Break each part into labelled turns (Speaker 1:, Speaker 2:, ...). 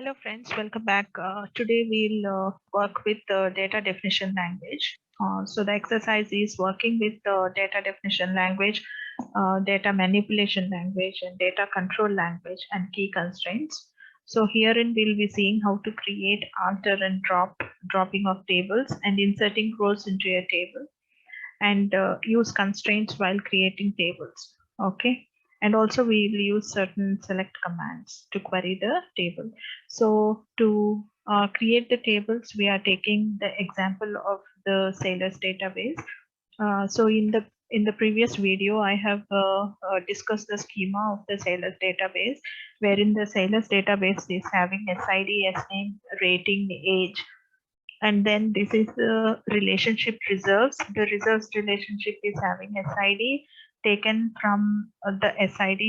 Speaker 1: Hello friends, welcome back. Today we'll work with the data definition language. So the exercise is working with the data definition language, data manipulation language, and data control language and key constraints. So herein we'll be seeing how to create, alter, and dropping of tables and inserting rows into a table, and use constraints while creating tables. Okay. And also we will use certain select commands to query the table. So to create the tables, we are taking the example of the Salesforce database. So in the previous video, I have discussed the schema of the Salesforce database, wherein the Salesforce database is having SID, SNAME, rating, age, and then this is the relationship reserves. The reserves relationship is having SID taken from the SID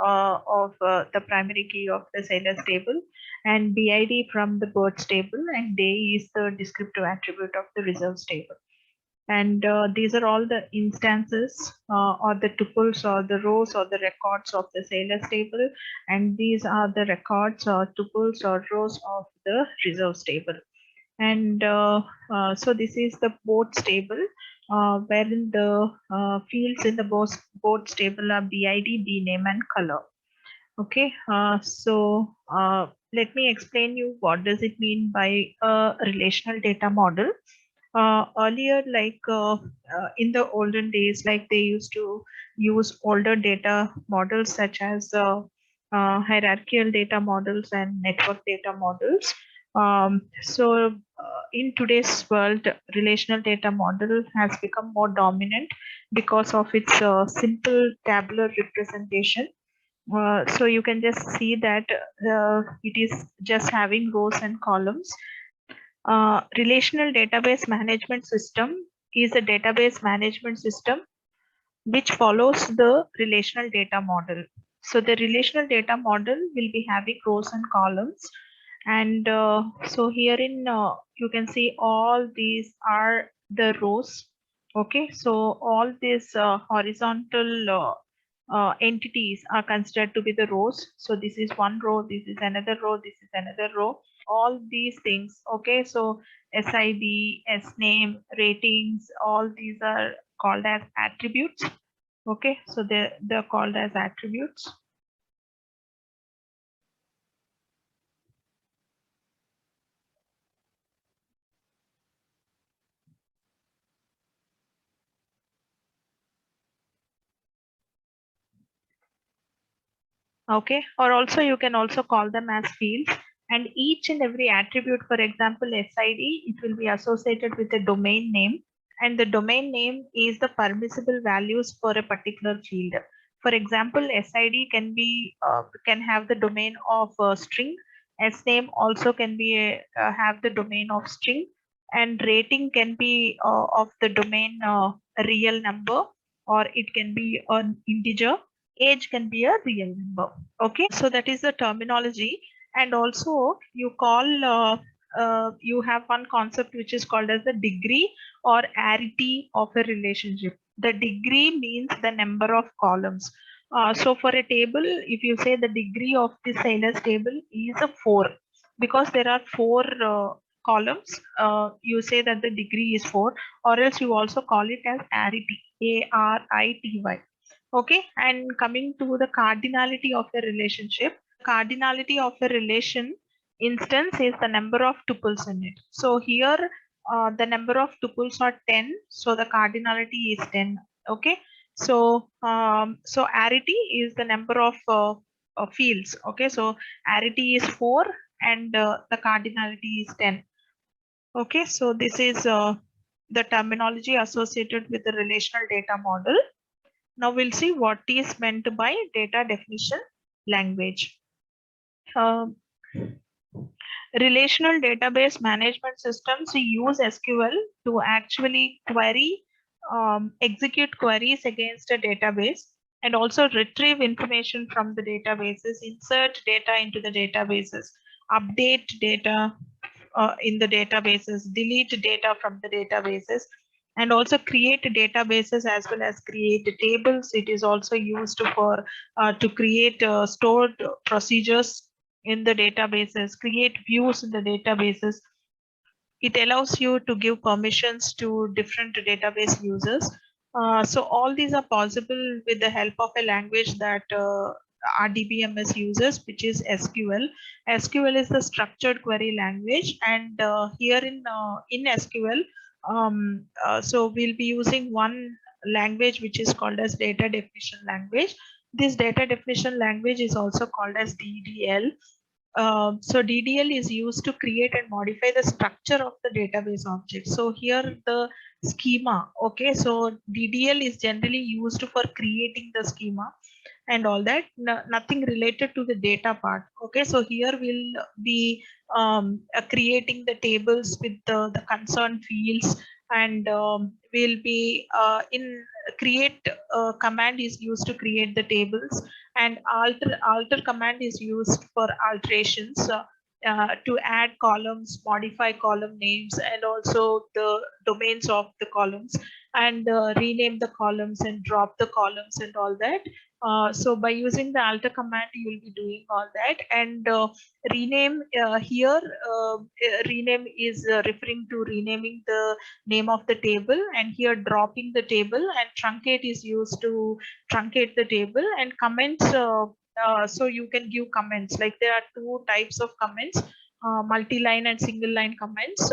Speaker 1: of the primary key of the Salesforce table, and BID from the births table, and day is the descriptive attribute of the reserves table. And these are all the instances or the tuples or the rows or the records of the Salesforce table, and these are the records or tuples or rows of the reserves table. And so this is the boards table, wherein the fields in the boards table are BID, bname, and color. Okay, so let me explain you what does it mean by a relational data model. Earlier, in the olden days, like they used to use older data models such as hierarchical data models and network data models. In today's world, relational data model has become more dominant because of its simple tabular representation. So you can just see that it is just having rows and columns. Relational database management system is a database management system which follows the relational data model. So the relational data model will be having rows and columns. And so herein you can see all these are the rows. Okay, so all these horizontal entities are considered to be the rows. So this is one row, this is another row, this is another row, all these things. Okay, so SID, SNAME, ratings, all these are called as attributes. Okay, so they're called as attributes. Okay, or also you can also call them as fields, and each and every attribute, for example SID, it will be associated with a domain name, and the domain name is the permissible values for a particular field. For example, SID can have the domain of string, SNAME also can be have the domain of string, and rating can be of the domain real number, or it can be an integer. Age can be a real number. Okay, so that is the terminology. And also you call you have one concept which is called as the degree or arity of a relationship. The degree means the number of columns. So for a table, if you say the degree of the Salesforce table is a 4, because there are 4 columns, you say that the degree is 4, or else you also call it as arity, ARITY. Okay, and coming to the cardinality of a relationship, cardinality of a relation instance is the number of tuples in it. So here the number of tuples are 10, so the cardinality is 10. Okay, so so arity is the number of fields. Okay, so arity is 4 and the cardinality is 10. Okay, so this is the terminology associated with the relational data model. Now we'll see what is meant by data definition language. Relational database management systems use SQL to actually query, execute queries against a database, and also retrieve information from the databases, insert data into the databases, update data in the databases, delete data from the databases, and also create databases as well as create tables. It is also used for to create stored procedures in the databases, create views in the databases. It allows you to give permissions to different database users. So all these are possible with the help of a language that RDBMS uses, which is SQL. SQL is the structured query language, and here in SQL, so we'll be using one language which is called as data definition language. This data definition language is also called as DDL. So DDL is used to create and modify the structure of the database object. So here the schema, okay, so DDL is generally used for creating the schema and all that, nothing related to the data part. Okay, so here we'll be creating the tables with the concerned fields, and we'll be in create command is used to create the tables, and alter command is used for alterations, to add columns, modify column names, and also the domains of the columns, and rename the columns and drop the columns and all that. So by using the alter command, you will be doing all that. And rename, here, rename is referring to renaming the name of the table, and here dropping the table, and truncate is used to truncate the table. And comments, so you can give comments, like there are two types of comments, multi-line and single line comments.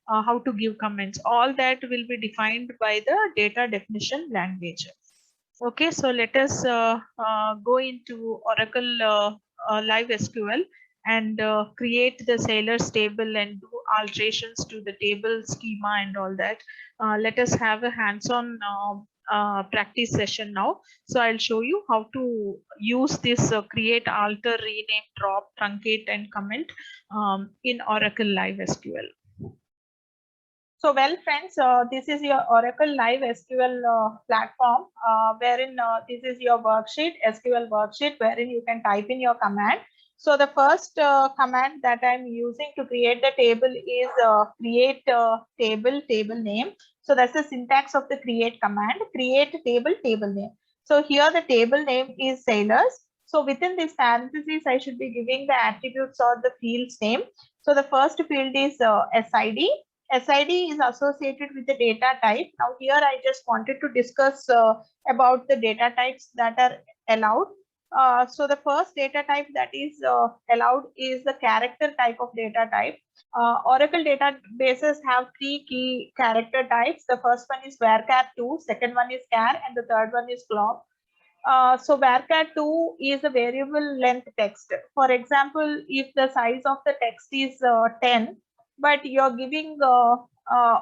Speaker 1: How to give comments, all that will be defined by the data definition language. Okay, so let us go into Oracle Live SQL and create the sailors table and do alterations to the table schema and all that. Let us have a hands-on practice session now. So I'll show you how to use this create, alter, rename, drop, truncate, and comment in Oracle Live SQL. So, well, friends, this is your Oracle Live SQL platform, wherein this is your worksheet, SQL worksheet, wherein you can type in your command. So the first command that I'm using to create the table is create table name. So that's the syntax of the create command, create table name. So here the table name is sailors. So within this parentheses, I should be giving the attributes or the field's name. So the first field is SID. SID is associated with the data type. Now here I just wanted to discuss about the data types that are allowed. So the first data type that is allowed is the character type of data type. Oracle databases have three key character types. The first one is varchar2, second one is char, and the third one is glob. So varchar2 is a variable length text. For example, if the size of the text is 10, but you're giving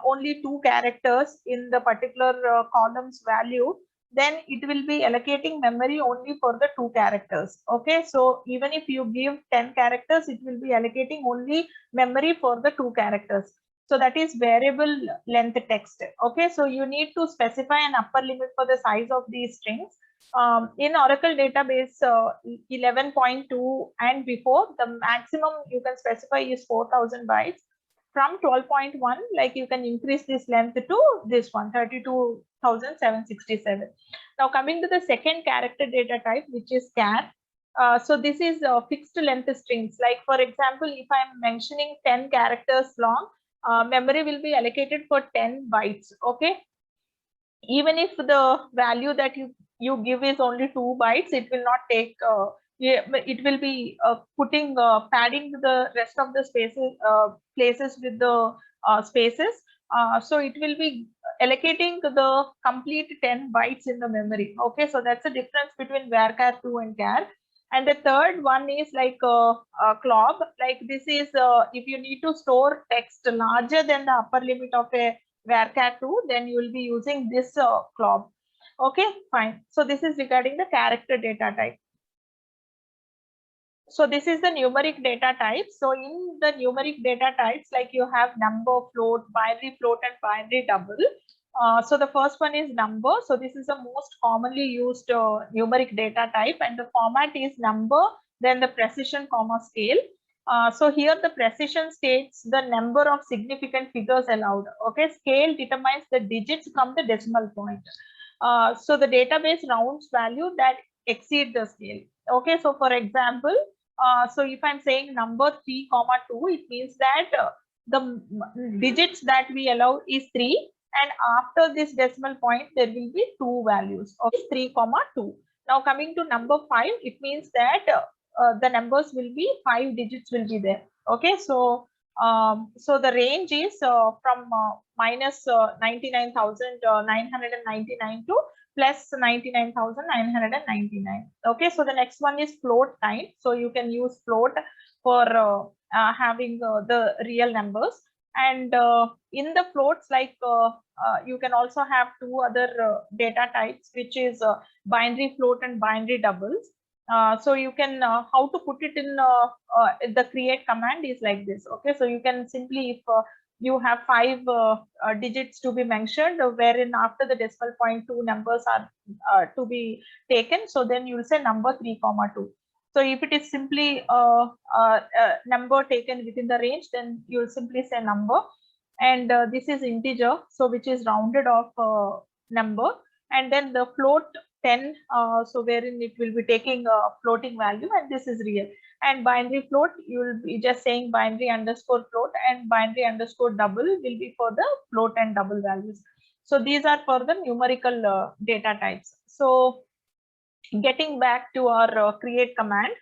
Speaker 1: only 2 characters in the particular column's value, then it will be allocating memory only for the 2 characters. Okay, so even if you give 10 characters, it will be allocating only memory for the 2 characters. So that is variable length text. Okay, so you need to specify an upper limit for the size of these strings. In Oracle database 11.2 and before, the maximum you can specify is 4000 bytes. From 12.1, like you can increase this length to this one, 32,767. Now coming to the second character data type, which is char. So this is fixed length strings. Like for example, if I'm mentioning 10 characters long, memory will be allocated for 10 bytes. Okay. Even if the value that you give is only 2 bytes, it will not take, it will be putting padding the rest of the spaces places with the spaces. So it will be allocating the complete 10 bytes in the memory. Okay, so that's the difference between varchar2 and char. And the third one is like glob. Like this is if you need to store text larger than the upper limit of a varchar2, then you will be using this glob. Okay, fine. So this is regarding the character data type. So this is the numeric data type. So in the numeric data types, like you have number, float, binary float, and binary double. So the first one is number. So this is the most commonly used numeric data type, and the format is number, then the precision, comma, scale. So here the precision states the number of significant figures allowed. Okay, scale determines the digits from the decimal point. So the database rounds value that exceed the scale. Okay, so for example,
Speaker 2: So if I'm saying number 3, 2, it means that the digits that we allow is 3, and after this decimal point there will be 2 values of 3, 2. Now coming to number 5, it means that the numbers will be 5 digits will be there. Okay, so so the range is from minus 99,999 to plus 99,999. Okay, so the next one is float kind. So you can use float for having the real numbers. And in the floats, like you can also have 2 other data types, which is binary float and binary doubles. So you can how to put it in the create command is like this. Okay, so you can simply, if you have 5 digits to be mentioned, wherein after the decimal point 2 numbers are to be taken, so then you will say number 3, 2. So if it is simply number taken within the range, then you will simply say number, and this is integer, so which is rounded off number, and then the float 10, so wherein it will be taking a floating value, and this is real. And binary float, you will be just saying binary underscore float, and binary underscore double will be for the float and double values. So these are for the numerical data types. So getting back to our create command.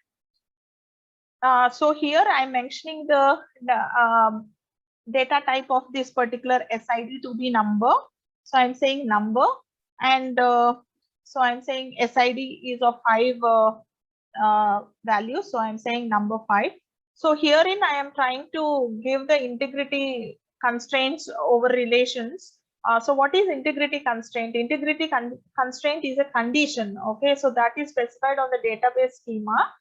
Speaker 2: So here I'm mentioning the data type of this particular SID to be number. So I'm saying number, and so I'm saying SID is of 5 values. So I'm saying number 5. So herein I am trying to give the integrity constraints over relations. So what is integrity constraint? Integrity constraint is a condition. Okay, so that is specified on the database schema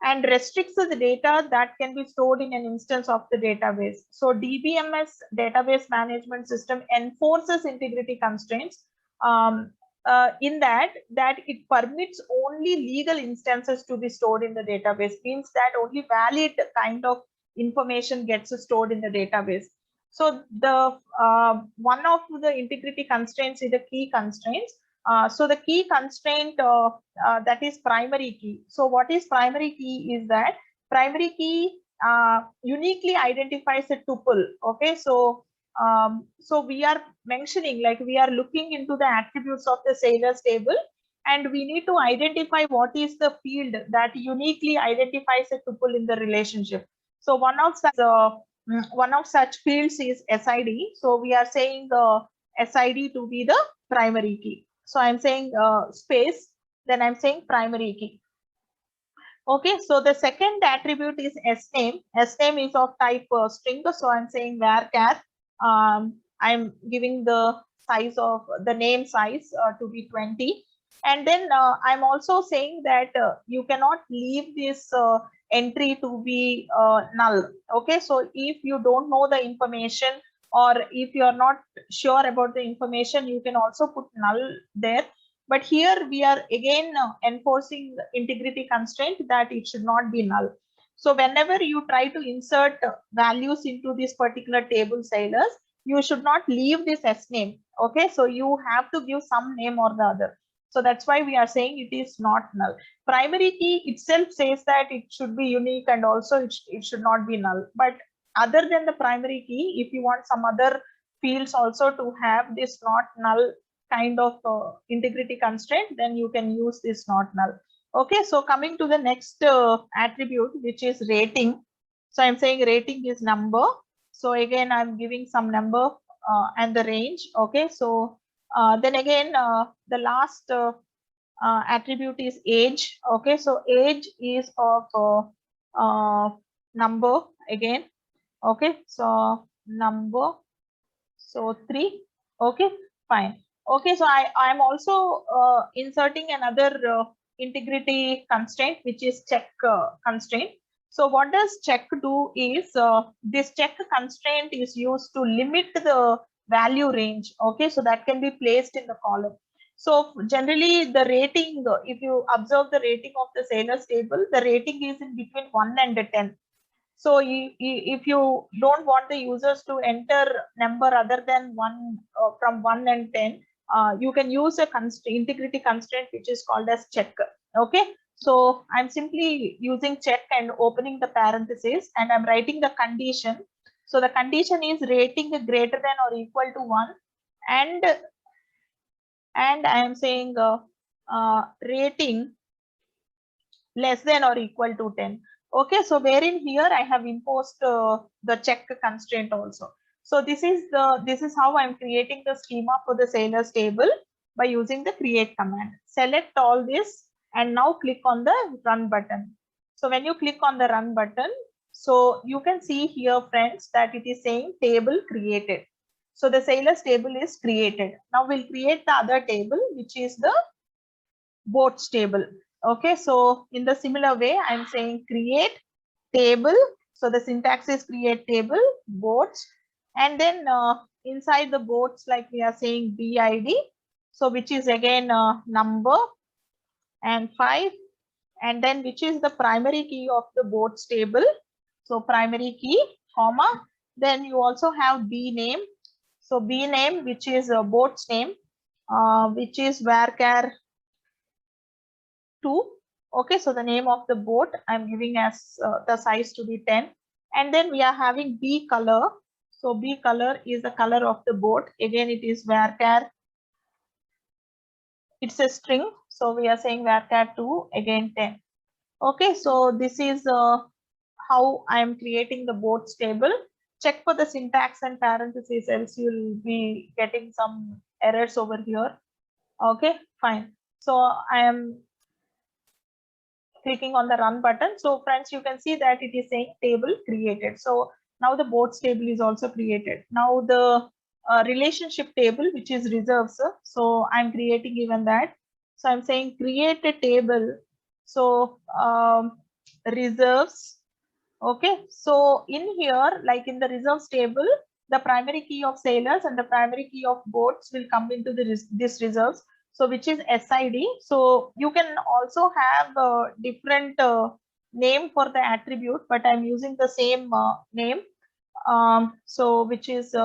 Speaker 2: and restricts the data that can be stored in an instance of the database. So DBMS, database management system, enforces integrity constraints in that it permits only legal instances to be stored in the database. Means that only valid kind of information gets stored in the database. So the one of the integrity constraints is the key constraints. So the key constraint that is primary key. So what is primary key is that primary key uniquely identifies a tuple. Okay, so so we are mentioning, like we are looking into the attributes of the sailors table, and we need to identify what is the field that uniquely identifies a tuple in the relationship. So one of such fields is SID. So we are saying SID to be the primary key. So I'm saying space, then I'm saying primary key. Okay, so the second attribute is sname. Sname is of type string. So I'm saying varchar. I'm giving the size of the name size to be 20. And then I'm also saying that you cannot leave this entry to be null. Okay, so if you don't know the information, or if you are not sure about the information, you can also put null there. But here we are again enforcing the integrity constraint that it should not be null. So whenever you try to insert values into this particular table sailors, you should not leave this sname. Okay, so you have to give some name or the other. So that's why we are saying it is not null. Primary key itself says that it should be unique, and also it should not be null. But other than the primary key, if you want some other fields also to have this not null kind of integrity constraint, then you can use this not null. Okay, so coming to the next attribute, which is rating. So I'm saying rating is number. So again, I'm giving some number and the range. Okay, so then again, the last attribute is age. Okay, so age is of number again. Okay, so number, so 3. Okay, fine. Okay, so I'm also inserting another integrity constraint, which is check constraint. So what does check do is this check constraint is used to limit the value range. Okay, so that can be placed in the column. So generally the rating, if you observe the rating of the sailors table, the rating is in between 1 and 10. So if you don't want the users to enter number other than 1 from 1 and 10, you can use a integrity constraint which is called as check. Okay, So I'm simply using check and opening the parenthesis, and I'm writing the condition. So the condition is rating greater than or equal to 1, and I am saying rating less than or equal to 10. Okay, so wherein here I have imposed the check constraint also. So this is how I'm creating the schema for the sailors table by using the create command. Select all this and now click on the run button. So when you click on the run button, so you can see here, friends, that it is saying table created. So the sailors table is created. Now we'll create the other table, which is the boats table. Okay, so in the similar way, I'm saying create table. So the syntax is create table boats, and then inside the boats, like we are saying BID, so which is again number and 5, and then which is the primary key of the boats table. So primary key, comma, then you also have B name. So B name, which is a boat's name, which is varchar 2. Okay, so the name of the boat I'm giving as the size to be 10, and then we are having B color. So B color is the color of the boat. Again, it is varchar. It's a string, so we are saying varchar 2, again 10. Okay, so this is how I am creating the boats table. Check for the syntax and parentheses, else you'll be getting some errors over here. Okay, fine. So I am clicking on the run button. So friends, you can see that it is saying table created. So now the boats table is also created. Now the relationship table, which is reserves. So I'm creating even that. So I'm saying create a table. So reserves. Okay. So in here, like in the reserves table, the primary key of sailors and the primary key of boats will come into this reserves. So which is SID. So you can also have a different name for the attribute, but I'm using the same name. So which is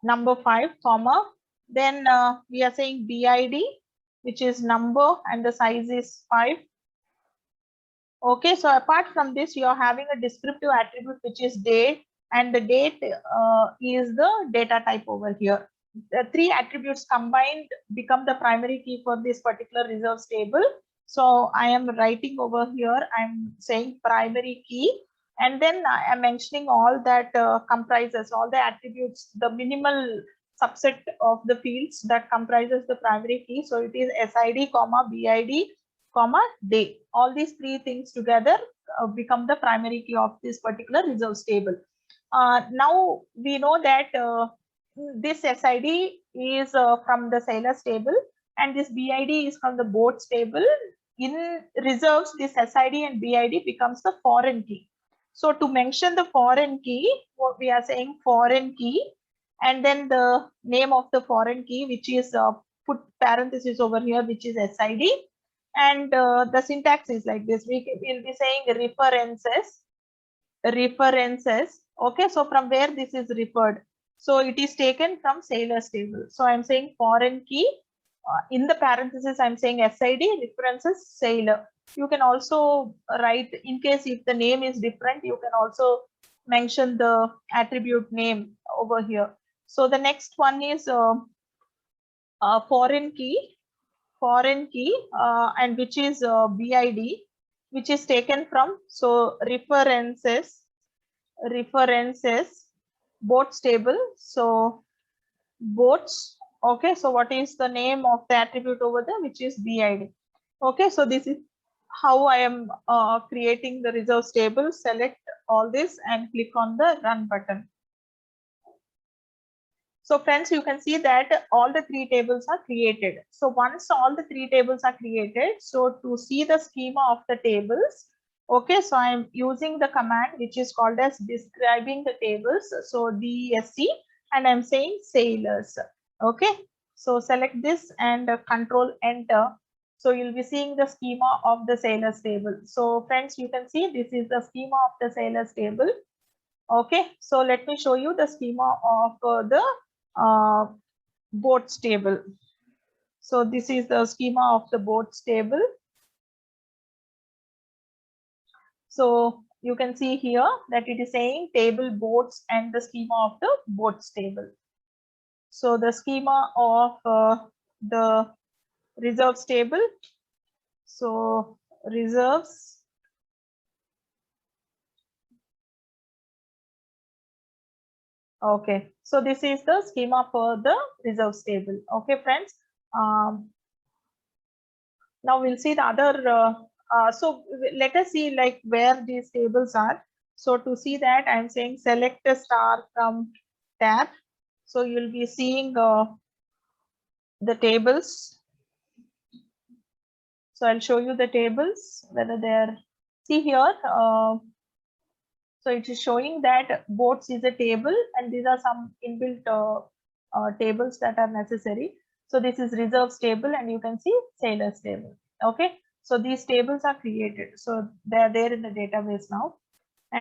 Speaker 2: number 5, comma. Then we are saying BID, which is number, and the size is 5. Okay, so apart from this, you are having a descriptive attribute, which is date, and the date is the data type over here. The 3 attributes combined become the primary key for this particular reserves table. So I am writing over here, I'm saying primary key, and then I am mentioning all that comprises all the attributes, the minimal subset of the fields that comprises the primary key. So it is SID, comma, BID, comma, day. All these 3 things together become the primary key of this particular reserves table. Now we know that this SID is from the sailors table, and this BID is from the boats table. In reserves, this SID and BID becomes the foreign key. So to mention the foreign key, what we are saying foreign key, and then the name of the foreign key, which is put parenthesis over here, which is SID, and the syntax is like this. We will be saying references. Okay, so from where this is referred, so it is taken from sailors table. So I'm saying foreign key, in the parenthesis I'm saying SID, references sailor. You can also write, in case if the name is different, you can also mention the attribute name over here. So the next one is foreign key, and which is BID, which is taken from, so references boats table. So boats. Okay, so what is the name of the attribute over there, which is BID. Okay, so this is how I am creating the reserves table. Select all this and click on the run button. So friends, you can see that all the 3 tables are created. So once all the 3 tables are created, so to see the schema of the tables, okay, so I am using the command which is called as describing the tables. So DSC, and I'm saying sailors. Okay, so select this and control enter. So you'll be seeing the schema of the sailors table. So friends, you can see this is the schema of the sailors table. Okay, so let me show you the schema of the boats table. So this is the schema of the boats table. So you can see here that it is saying table boats and the schema of the boats table. So the schema of the reserves table. So reserves. Okay, so this is the schema for the reserves table. Okay, friends. Now we'll see the other. So let us see like where these tables are. So to see that, I'm saying select a star from tab. So you'll be seeing the tables. So I'll show you the tables, whether they're, see here. So it is showing that boats is a table and these are some inbuilt tables that are necessary. So this is reserves table and you can see sailors table. Okay. So these tables are created. So they are there in the database now.